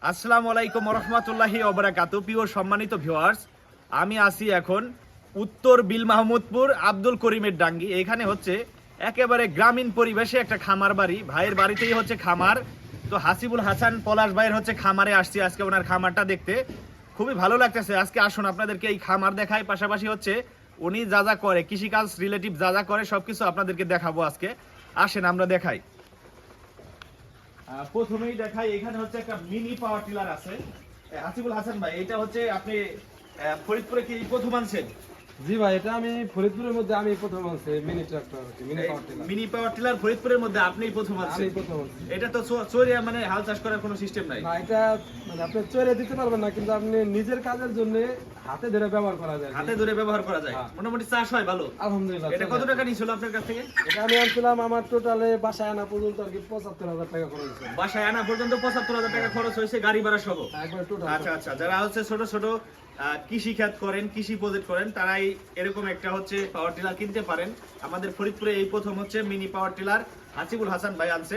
আসসালামু আলাইকুম রহমতুল্লাহি ওবারাকাতু। প্রিয় সম্মানিত ভিউয়ার্স, আমি আছি এখন উত্তর বিল মাহমুদপুর আব্দুল করিমের ডাঙ্গি। এখানে হচ্ছে একেবারে গ্রামীণ পরিবেশে একটা খামার বাড়ি। ভাইয়ের বাড়িতেই হচ্ছে খামার। তো হাসিবুল হাসান পলাশ ভাইয়ের হচ্ছে খামারে আসছি আজকে ওনার খামারটা দেখতে। খুবই ভালো লাগতেছে। আজকে আসুন আপনাদেরকে এই খামার দেখাই, পাশাপাশি হচ্ছে উনি যা যা করে, কৃষিকাজ রিলেটিভ যা যা করে সবকিছু আপনাদেরকে দেখাবো আজকে। আসেন আমরা দেখাই। প্রথমেই দেখাই, এখানে হচ্ছে একটা মিনি পাওয়ার টিলার আছে। হাসিবুল হাসান ভাই, এটা হচ্ছে আপনি ফরিদপুরে কি প্রথম আনছেন? জি ভাই, এটা আমি ফরিদপুরের মধ্যে আমি প্রথম আনছি mini tractor, mini power tiller. Mini power tiller ফরিদপুরের মধ্যে আপনিই প্রথম আনছেন? আমি প্রথম আনছি। এটা তো চোরিয়া মানে হাল চাষ করার কোনো সিস্টেম নাই? না, এটা মানে আপনি চড়ে দিতে পারবেন না, কিন্তু আপনি নিজের কাজের জন্য হাতে ধরে ব্যবহার করা যায়। হাতে ধরে ব্যবহার করা যায়, মোটামুটি চাষ হয় ভালো আলহামদুলিল্লাহ। এটা কত টাকা নিছিল আপনার কাছ থেকে? এটা আমি আনছিলাম, আমার টোটালে বাসায় আনা পর্যন্ত আর কি ৭৫,০০০ টাকা খরচ হয়েছে। বাসায় আনা পর্যন্ত ৭৫,০০০ টাকা খরচ হয়েছে, গাড়ি ভাড়া সহ? একবার টোটাল। আচ্ছা আচ্ছা, যারা হচ্ছে ছোট ছোট কৃষি খাত করেন, কৃষি প্রজেক্ট করেন, তারাই এরকম একটা হচ্ছে পাওয়ার টিলার কিনতে পারেন। আমাদের ফরিদপুরে এই প্রথম হচ্ছে mini power tiller Hasibul Hasan ভাই আনছে।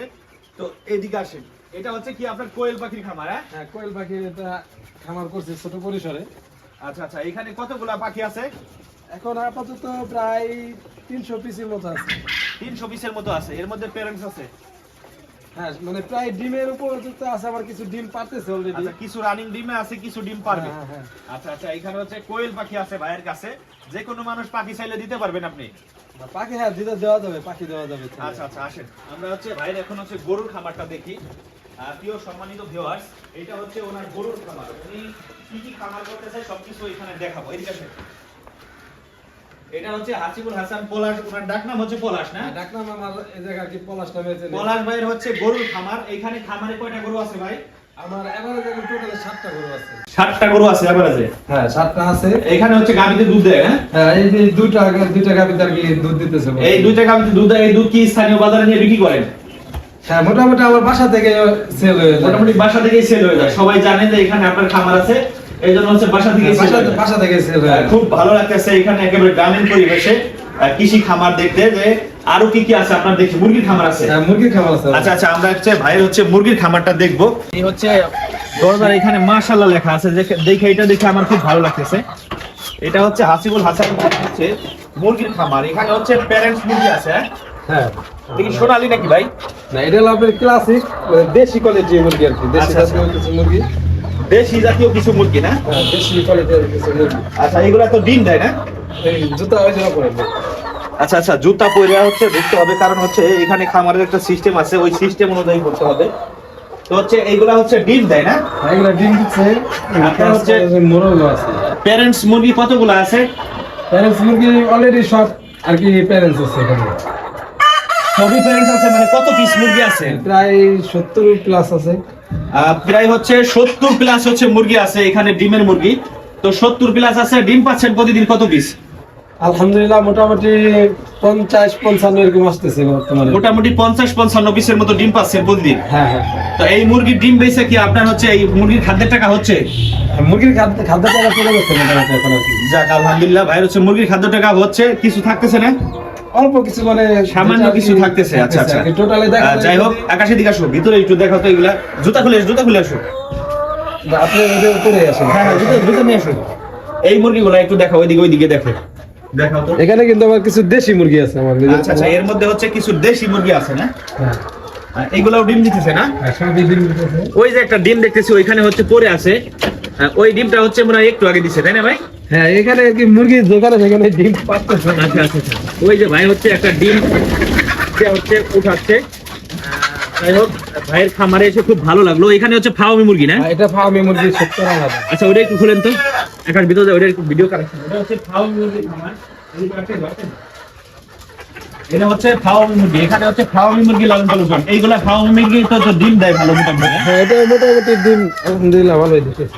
তো এইদিকে আসেন, এটা হচ্ছে কি আপনার কোয়েল পাখির খামার? হ্যাঁ, কোয়েল পাখির এটা খামার করছি ছোট পরিসরে। আচ্ছা আচ্ছা, এখানে কতগুলা পাখি আছে? এখন আপাতত প্রায় ৩০০ পিসের মতো আছে। ৩০০ পিসের মতো আছে। এর মধ্যে প্যারেন্টস আছে? হ্যাঁ, মানে প্রায় ডিমের উপর আছে, আবার কিছু ডিম পারতেছে অলরেডি। আচ্ছা, কিছু রানিং ডিমে আছে, কিছু ডিম পারবে। হ্যাঁ হ্যাঁ। আচ্ছা আচ্ছা, এখানে হচ্ছে কোয়েল পাখি আছে ভাইয়ের কাছে। যে কোনো মানুষ পাখি চাইলে দিতে পারবেন আপনি? পাখি হ্যাঁ দেওয়া যাবে, পাখি দেওয়া যাবে। আচ্ছা আচ্ছা, আসেন আমরা হচ্ছে ভাইয়ের এখন হচ্ছে গরুর খামারটা দেখি। প্রিয় সম্মানিত ভিউয়ার্স, এটা হচ্ছে ওনার গরুর খামার। উনি কি কি খামার করতেছে সবকিছু এখানে দেখাবো। এদিকে আসেন। এটা হচ্ছে হাসিবুল হাসান পলাশ, ওনার ডাকনাম হচ্ছে পলাশ না? ডাকনাম আমার এই জায়গা কি পলাশ নামে চেনে। পলাশ ভাইয়ের হচ্ছে গরুর খামার। এখানে খামারে কয়টা গরু আছে ভাই? আমার এভারেজে টোটাল 7টা গরু আছে। 7টা গরু আছে এভারেজে? হ্যাঁ, 7টা আছে। এখানে হচ্ছে গাভীতে দুধ দেয় না? হ্যাঁ, এই যে দুইটা গাভী আর কি দুধ দিতেছে। এই দুইটা গাভীতে দুধ দেয়। এই দুধ কি স্থানীয় বাজারে নিয়ে বিক্রি করেন? হ্যাঁ, মোটামুটি আমার বাসা থেকে সেল হয়ে যায়। মোটামুটি বাসা থেকেই সেল হয়ে যায়। সবাই জানে যে এখানে আপনার খামার আছে, এইজন্য হচ্ছে বাসা থেকে সেল হয়। খুব ভালো লাগতেছে এখানে একেবারে গ্রামীণ পরিবেশে কৃষি খামার দেখতে। যে আরো কি কি আছে আপনার দেখি? মুরগির খামার আছে? হ্যাঁ, মুরগির খামার আছে। আচ্ছা আচ্ছা, আমরা হচ্ছে ভাইয়ের হচ্ছে মুরগির খামারটা দেখবো। এই হচ্ছে দরজার এখানে মাশাআল্লাহ লেখা আছে, দেখে এটা দেখে আমার খুব ভালো লাগতেছে। এটা হচ্ছে হাসিবুল হাসান হচ্ছে মুরগির খামার। এখানে হচ্ছে প্যারেন্টস মুরগি আছে। হ্যাঁ, দেখি সোনালী নাকি ভাই? না, এটা হলো আপনার ক্লাসিক দেশি কোয়ালিটির মুরগি আর কি। দেশি জাতীয় কিছু মুরগি, দেশি জাতীয় কিছু মুরগি না? হ্যাঁ, দেশি কোয়ালিটির কিছু মুরগি। আচ্ছা, এগুলা তো ডিম দেয় না? এই জুতা ওই জায়গা পরে। আচ্ছা আচ্ছা, জুতা পরে হচ্ছে ঢুকতে হবে, কারণ হচ্ছে এখানে খামারের একটা সিস্টেম আছে, ওই সিস্টেম অনুযায়ী করতে হবে। তো হচ্ছে এইগুলা হচ্ছে ডিম দেয় না? এগুলা ডিম দিচ্ছে। আপনার হচ্ছে মোরগও আছে। প্যারেন্টস মুরগি কতগুলো আছে? প্যারেন্টস মুরগি অলরেডি সব আর কি প্যারেন্টস আছে এখানে। সবই প্যারেন্টস আছে? মানে কত পিস মুরগি আছে? প্রায় 70 প্লাস আছে। প্রায় হচ্ছে 70 প্লাস হচ্ছে মুরগি আছে এখানে, ডিমের মুরগি। তো 70 প্লাস আছে। ডিম পাচ্ছেন প্রতিদিন কত পিস? আলহামদুলিল্লাহ, মোটামুটি 50-55 এরকম আসতেছে বর্তমানে। মোটামুটি 50-55 পিসের মতো ডিম পাচ্ছেন প্রতিদিন? হ্যাঁ হ্যাঁ। তো এই মুরগির ডিম বেচে কি আপনার হচ্ছে এই মুরগির খাদ্যের টাকা হচ্ছে? মুরগির খাদ্য টাকা চলে যাচ্ছে মোটামুটি এখন আর কি। যাক আলহামদুলিল্লাহ, ভাইয়ের হচ্ছে মুরগির খাদ্য টাকা হচ্ছে। কিছু থাকতেছে না? অল্প কিছু, মানে সামান্য কিছু থাকতেছে। আচ্ছা আচ্ছা, টোটালি দেখা যাই হোক, আকাশের দিকে আসো, ভিতরে একটু দেখাও তো এগুলা। জুতা খুলে আসো। আপনি ওদের উপরে আসেন। হ্যাঁ হ্যাঁ, জুতা নিয়ে আসো। এই মুরগিগুলো একটু দেখাও, ওইদিকে দেখো, দেখাও তো। এখানে কিন্তু আমার কিছু দেশি মুরগি আছে আমার। আচ্ছা আচ্ছা, এর মধ্যে হচ্ছে কিছু দেশি মুরগি আছে না? হ্যাঁ, এইগুলাও ডিম দিতেছে না? সবই ডিম দিতেছে। ওই যে একটা ডিম দেখতেছি ওইখানে হচ্ছে পড়ে আছে, ওই ডিমটা হচ্ছে মনে হয় একটু আগে দিছে, তাই না ভাই? হ্যাঁ, এখানে কি মুরগি যেখানে সেখানে ডিম পাচ্ছে। আচ্ছা আচ্ছা আচ্ছা, ওই যে ভাই হচ্ছে একটা ডিম হচ্ছে উঠাচ্ছে। যাই হোক, ভাইয়ের খামারে এসে খুব ভালো লাগলো। এখানে হচ্ছে ফার্মি মুরগি না? এটা ফার্মি মুরগি 70 আলাদা। আচ্ছা, ওটা একটু খুলেন তো, একার ভিতরে ওটা একটু ভিডিও কালেকশন। এটা হচ্ছে ফার্মি মুরগির খামার। এটা হচ্ছে ফার্মি মুরগি। এখানে হচ্ছে ফার্মি মুরগি লালন পালন করেন। এইগুলা ফার্মি মুরগি তো ডিম দেয় ভালো মোটামুটি? হ্যাঁ, এটা মোটামুটি ডিম আলহামদুলিল্লাহ ভালোই দিতেছে।